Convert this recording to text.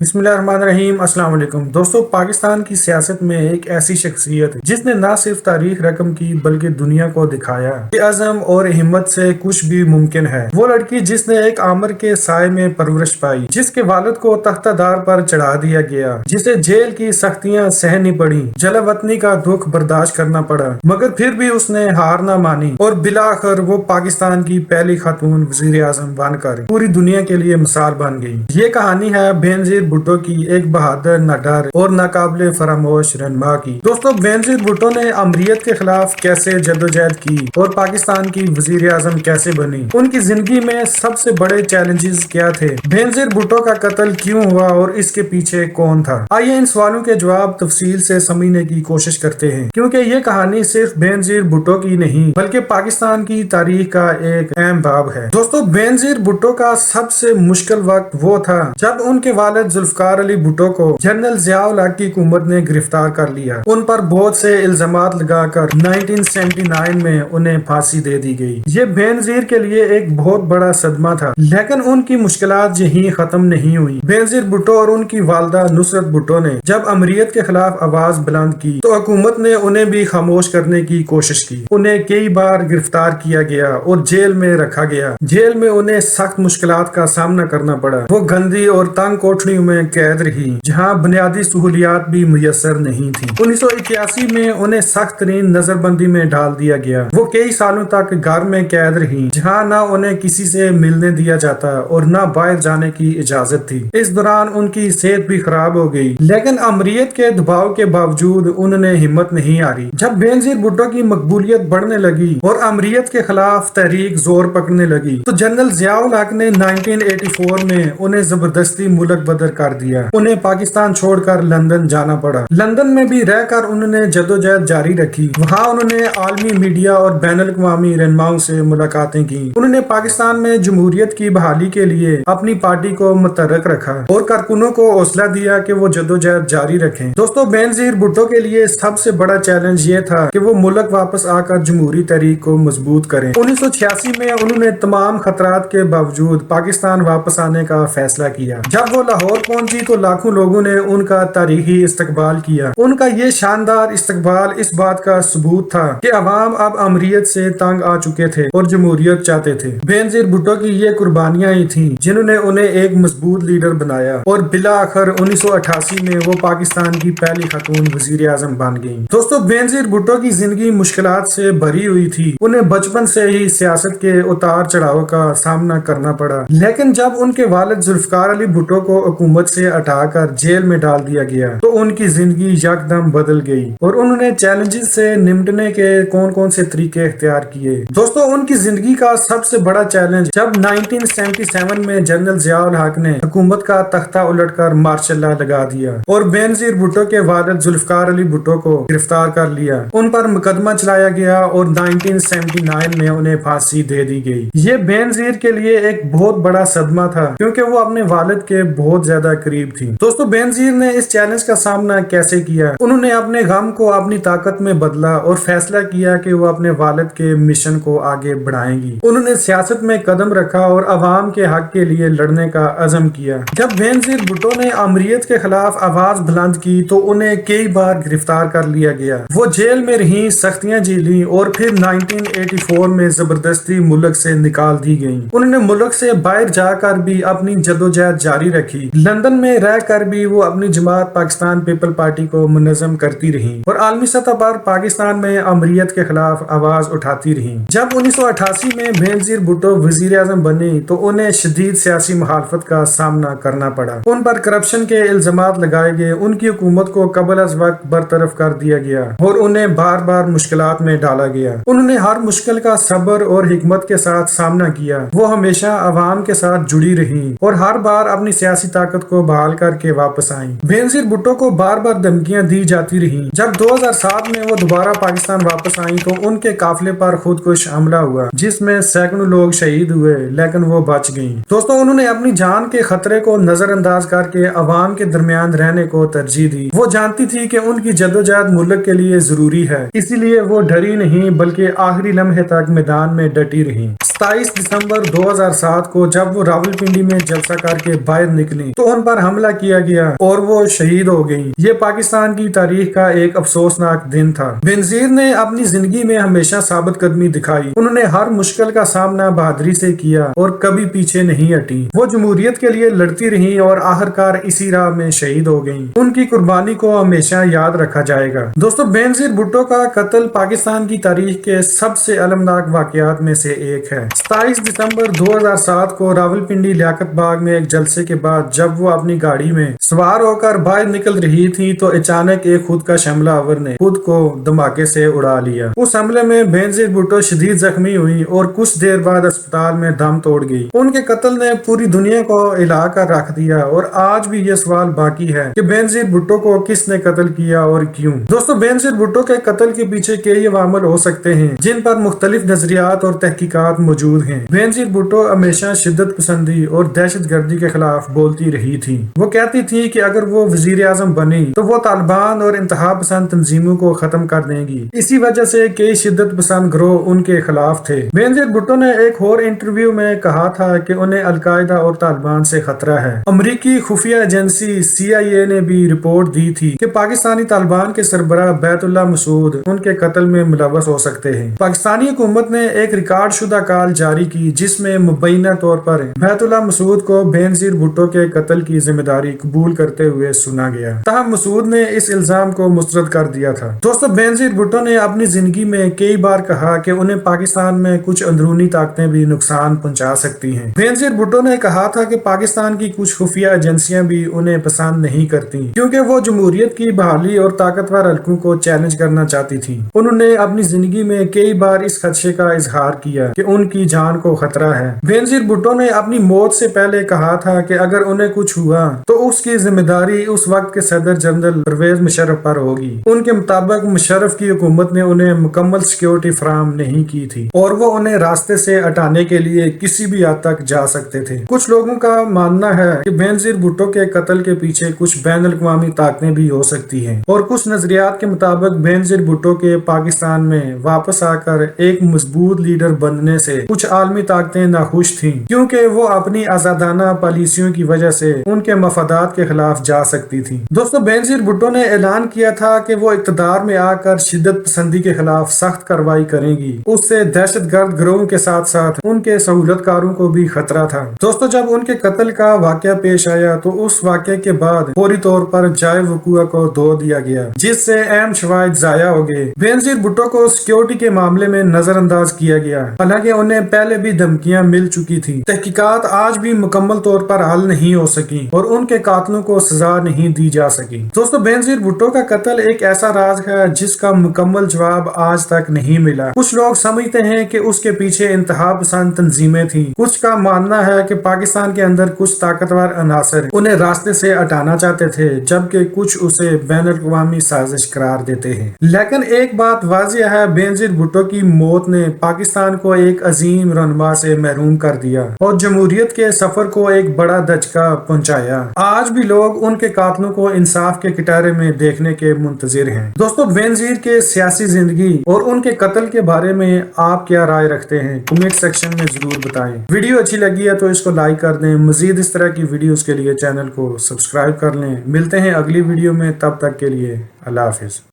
बिस्मिल्लाहिर्रहमानिर्रहीम। अस्सलाम वालेकुम दोस्तों, पाकिस्तान की सियासत में एक ऐसी शख्सियत है जिसने न सिर्फ तारीख रकम की बल्कि दुनिया को दिखाया कि अज़म और हिम्मत से कुछ भी मुमकिन है। वो लड़की जिसने एक आमर के साय में परवरिश पाई, जिसके वालिद को तख्तादार पर चढ़ा दिया गया, जिसे जेल की सख्तियां सहनी पड़ी, जलावतनी का दुख बर्दाश्त करना पड़ा, मगर फिर भी उसने हार न मानी और बिलाखिर वो पाकिस्तान की पहली खातून वज़ीर आज़म बनकर पूरी दुनिया के लिए मिसाल बन गई। ये कहानी है बेनजीर भुट्टो की, एक बहादुर, निडर और नाकाबिले फरामोश रहनुमा की। दोस्तों, बेनजीर भुट्टो ने अमरीत के खिलाफ कैसे जद्दोजहद की और पाकिस्तान की वजीर आजम कैसे बनी, उनकी जिंदगी में सबसे बड़े चैलेंजेस क्या थे, बेनजीर भुट्टो का कत्ल क्यों हुआ और इसके पीछे कौन था। आइए इन सवालों के जवाब तफसील से समझने की कोशिश करते हैं, क्योंकि ये कहानी सिर्फ बेनजीर भुट्टो की नहीं बल्कि पाकिस्तान की तारीख का एक अहम बाब है। दोस्तों, बेनजीर भुट्टो का सबसे मुश्किल वक्त वो था जब उनके वालिद जुल्फकार अली भुट्टो को जनरल जिया-उल हक की हुकूमत ने गिरफ्तार कर लिया। उन पर बहुत से इल्जामात लगाकर 1979 में उन्हें फांसी दे दी गई। ये बेनजीर के लिए एक बहुत बड़ा सदमा था, लेकिन उनकी मुश्किलात यहीं खत्म नहीं हुई। बेनजीर भुट्टो और उनकी वालदा नुसरत भुट्टो ने जब अमरीत के खिलाफ आवाज बुलंद की तो हुकूमत ने उन्हें भी खामोश करने की कोशिश की। उन्हें कई बार गिरफ्तार किया गया और जेल में रखा गया। जेल में उन्हें सख्त मुश्किलात का सामना करना पड़ा। वो गंदी और तंग कोठरियों में कैद रही, जहां बुनियादी सहूलियात भी मुयसर नहीं थी। 1981 में उन्हें सख्त तरीन नजरबंदी में डाल दिया गया। वो कई सालों तक घर में कैद रही, जहां न उन्हें किसी से मिलने दिया जाता और न बाहर जाने की इजाजत थी। इस दौरान उनकी सेहत भी खराब हो गई, लेकिन अमरीत के दबाव के बावजूद उन्होंने हिम्मत नहीं हारी। जब बेनजीर भुट्टो की मकबूलियत बढ़ने लगी और अमरीत के खिलाफ तहरीक जोर पकड़ने लगी, तो जनरल जिया-उल हक ने 1984 में उन्हें जबरदस्ती मुल्क बदर कर दिया। उन्हें पाकिस्तान छोड़कर लंदन जाना पड़ा। लंदन में भी रहकर उन्होंने जद्दोजहद जारी रखी। वहाँ उन्होंने आलमी मीडिया और बैनुल अक़वामी रहनुमाओं से मुलाकातें की। उन्होंने पाकिस्तान में जमहूरियत की बहाली के लिए अपनी पार्टी को मुतहर्रिक रखा और कारकुनों को हौसला दिया कि वो जद्दोजहद जारी रखें। दोस्तों, बेनजीर भुट्टो के लिए सबसे बड़ा चैलेंज ये था कि वो मुल्क वापस आकर जमहूरी तहरीक को मजबूत करें। 1986 में उन्होंने तमाम खतरात के बावजूद पाकिस्तान वापस आने का फैसला किया। जब वो लाहौर पहुंची तो लाखों लोगों ने उनका तारीखी इस्तकबाल किया। उनका ये शानदार इस्तकबाल इस बात का सबूत था कि अवाम अब अमरीत से तंग आ चुके थे और जमहूरियत चाहते थे। बेनजीर भुट्टो की ये कुर्बानियां ही थी जिन्होंने उन्हें एक मजबूत लीडर बनाया और बिलाखिर 1988 में वो पाकिस्तान की पहली खातून वजीर आजम बन गई। दोस्तों, बेनजीर भुट्टो की जिंदगी मुश्किलात से भरी हुई थी। उन्हें बचपन से ही सियासत के उतार चढ़ाव का सामना करना पड़ा, लेकिन जब उनके वालिद जुल्फकार अली भुट्टो को हुकूमत से हटाकर जेल में डाल दिया गया तो उनकी जिंदगी यकदम बदल गई और उन्होंने चैलेंजेस से निपटने के कौन कौन से तरीके इख्तियार किए। दोस्तों, उनकी जिंदगी का सबसे बड़ा चैलेंज जब 1977 में जनरल जिया-उल हक ने हुकूमत का तख्ता उलटकर मार्शल लॉ लगा दिया और बेनजीर भुट्टो के वालिद जुल्फकार अली भुट्टो को गिरफ्तार कर लिया। उन पर मुकदमा चलाया गया और 1979 में उन्हें फांसी दे दी गई। ये बेनजीर के लिए एक बहुत बड़ा सदमा था, क्योंकि वो अपने वालिद के बहुत ज्यादा करीब थी। दोस्तों, बेनजीर ने इस चैलेंज का सामना कैसे किया? उन्होंने अपने गम को अपनी ताकत में बदला और फैसला किया कि वो अपने वालिद के मिशन को आगे बढ़ाएंगी। उन्होंने सियासत में कदम रखा और अवाम के हक के लिए लड़ने का अज़म किया। जब बेनजीर भुट्टो ने अमरीत के खिलाफ आवाज बुलंद की तो उन्हें कई बार गिरफ्तार कर लिया गया। वो जेल में रही, सख्तियां झेली और फिर 1984 में जबरदस्ती मुल्क से निकाल दी गयी। उन्होंने मुल्क से बाहर जाकर भी अपनी जद्दोजहद जारी रखी। लंदन में रहकर भी वो अपनी जमात पाकिस्तान पीपल पार्टी को मुनज़्ज़म करती रही और आलमी सतह पर पाकिस्तान में अमरीत के खिलाफ आवाज उठाती रही। जब 1988 में बेनजीर भुट्टो वजीर आजम बनी तो उन्हें शदीद सियासी मुखालफत का सामना करना पड़ा। उन पर करप्शन के इल्जामात लगाए गए, उनकी हुकूमत को कबल अज वक्त बरतरफ कर दिया गया और उन्हें बार बार मुश्किलात में डाला गया। उन्होंने हर मुश्किल का सब्र और हिकमत के साथ सामना किया। वो हमेशा अवाम के साथ जुड़ी रही और हर बार अपनी सियासी ताकत को बहाल करके वापस आई। बेनजीर भुट्टो को बार बार धमकियां दी जाती रही। जब 2007 में वो दोबारा पाकिस्तान वापस आई तो उनके काफिले पर खुदकुश हमला हुआ, जिसमें सैकड़ों लोग शहीद हुए, लेकिन वो बच गईं। दोस्तों, उन्होंने अपनी जान के खतरे को नजरअंदाज करके अवाम के दरमियान रहने को तरजीह दी। वो जानती थी कि उनकी जद्दोजहद मुल्क के लिए जरूरी है, इसीलिए वो डरी नहीं बल्कि आखिरी लम्हे तक मैदान में डटी रही। 27 दिसंबर 2007 को जब वो रावलपिंडी में जलसा करके बाहर निकली तो ان पर हमला किया गया और वो शहीद हो गई। ये पाकिस्तान की तारीख का एक अफसोसनाक दिन था। बेनजीर ने अपनी जिंदगी में हमेशा साबित कदमी दिखाई। उन्होंने हर मुश्किल का सामना बहादुरी से किया और कभी पीछे नहीं हटी। वो जमहूरियत के लिए लड़ती रही और आखिरकार इसी राह में शहीद हो गयी। उनकी कुर्बानी को हमेशा याद रखा जाएगा। दोस्तों, बेनजीर भुट्टो का कत्ल पाकिस्तान की तारीख के सबसे अलमनाक वाकयात में से एक है। 27 दिसंबर 2007 को रावलपिंडी लियाकत बाग में एक जलसे के बाद जब वो अपनी गाड़ी में सवार होकर बाहर निकल रही थी तो अचानक एक खुद का हमलावर ने खुद को धमाके से उड़ा लिया। उस हमले में बेनजीर भुट्टो शदीद जख्मी हुई और कुछ देर बाद अस्पताल में दम तोड़ गई। उनके कत्ल ने पूरी दुनिया को हिला कर रख दिया और आज भी ये सवाल बाकी है कि बेनजीर भुट्टो को किसने कत्ल किया और क्यों। दोस्तों, बेनजीर भुट्टो के कत्ल के पीछे कई अवामिल हो सकते हैं जिन पर मुख्तलिफ नजरियात और तहकीकात मौजूद हैं। बेनजीर भुट्टो हमेशा शिद्दत पसंदी और दहशत गर्दी के खिलाफ बोलती रही थी। वो कहती थी कि अगर वो वजीर आजम बनी तो वो तालिबान और इंतहा पसंद तंजीमों को खत्म कर देंगी। इसी वजह से कई शिद्दत पसंद गिरोह उनके खिलाफ थे। बेनजीर भुट्टो ने एक और इंटरव्यू में कहा था कि उन्हें अलकायदा और तालिबान से खतरा है। अमरीकी खुफिया एजेंसी CIA ने भी रिपोर्ट दी थी कि पाकिस्तानी तालिबान के सरबराह बैतुल्लाह मसूद उनके कत्ल में मुलव्वस हो सकते हैं। पाकिस्तानी हुकूमत ने एक रिकॉर्ड शुदा कॉल जारी की जिसमें मुबैना तौर पर बैतुल्लाह मसूद को बेनजीर भुट्टो के कत्ल की जिम्मेदारी कबूल करते हुए सुना गया। ताहम मसूद ने इस इल्जाम को मुस्तरद कर दिया था। दोस्तों, बेनजीर भुट्टो ने अपनी जिंदगी में कई बार कहा कि उन्हें पाकिस्तान में कुछ अंदरूनी ताकतें भी नुकसान पहुंचा सकती हैं। बेनजीर भुट्टो ने कहा था कि पाकिस्तान की कुछ खुफिया एजेंसियां भी उन्हें पसंद नहीं करती क्योंकि वो जमहूरियत की बहाली और ताकतवर हल्कों को चैलेंज करना चाहती थी। उन्होंने अपनी जिंदगी में कई बार इस खदशे का इजहार किया कि उनकी जान को खतरा है। बेनजीर भुट्टो ने अपनी मौत से पहले कहा था कि अगर उन्हें कुछ हुआ तो उसकी जिम्मेदारी उस वक्त के सदर जनरल परवेज मुशर्रफ पर होगी। उनके मुताबिक मुशर्रफ की हुकूमत ने उन्हें मुकम्मल सिक्योरिटी फराहम नहीं की थी और वो उन्हें रास्ते से हटाने के लिए किसी भी हद तक जा सकते थे। कुछ लोगों का मानना है कि बेनजीर भुट्टो के कत्ल के पीछे कुछ बैन अल-अक़वामी ताकतें भी हो सकती हैं और कुछ नजरियात के मुताबिक बेनजीर भुट्टो के पाकिस्तान में वापस आकर एक मजबूत लीडर बनने से कुछ आलमी ताकतें नाखुश थीं क्योंकि वो अपनी आजादाना पॉलिसियों की वजह से उनके मफादात के खिलाफ जा सकती थी। दोस्तों, बेनजीर भुट्टो ने ऐलान किया था कि वो इक़्तिदार में आकर शिद्दत पसंदी के खिलाफ सख्त कार्रवाई करेंगी। उससे दहशत गर्द गिरोहों के साथ साथ उनके सहूलतकारों को भी खतरा था। दोस्तों, जब उनके कत्ल का वाकया पेश आया तो उस वाकये के बाद फौरी तौर पर जाए वकूआ को धो दिया गया जिससे अहम शवाहिद जाया हो गए। बेनजीर भुट्टो को सिक्योरिटी के मामले में नजरअंदाज किया गया, हालांकि उन्हें पहले भी धमकियां मिल चुकी थी। तहकीकात आज भी मुकम्मल तौर पर हल नहीं हो सकी और उनके कातलों को सजा नहीं दी जा सकी। दोस्तों, बेनजीर भुट्टो का कत्ल एक ऐसा राज है जिसका मुकम्मल जवाब आज तक नहीं मिला। कुछ लोग समझते हैं कि उसके पीछे इंतहा पसंद तंजीमें थी। कुछ का मानना है कि पाकिस्तान के अंदर कुछ ताकतवर अनासर उन्हें रास्ते से हटाना चाहते थे जबकि कुछ उसे बैन अल-अक़वामी साजिश करार देते हैं। लेकिन एक बात वाज़िह है, बेनजीर भुट्टो की मौत ने पाकिस्तान को एक अजीम रहनुमा से महरूम कर दिया और जमहूरियत के सफर को एक बड़ा धचका पहुंचाया। आज भी लोग उनके कातलों को इंसाफ के किनारे में देखने के मुंतजिर हैं। दोस्तों, बेनजीर के सियासी जिंदगी और उनके कत्ल के बारे में आप क्या राय रखते हैं? कमेंट सेक्शन में जरूर बताएं। वीडियो अच्छी लगी है तो इसको लाइक कर दें। मजीद इस तरह की वीडियोस के लिए चैनल को सब्सक्राइब कर लें। मिलते हैं अगली वीडियो में, तब तक के लिए अल्लाह हाफिज।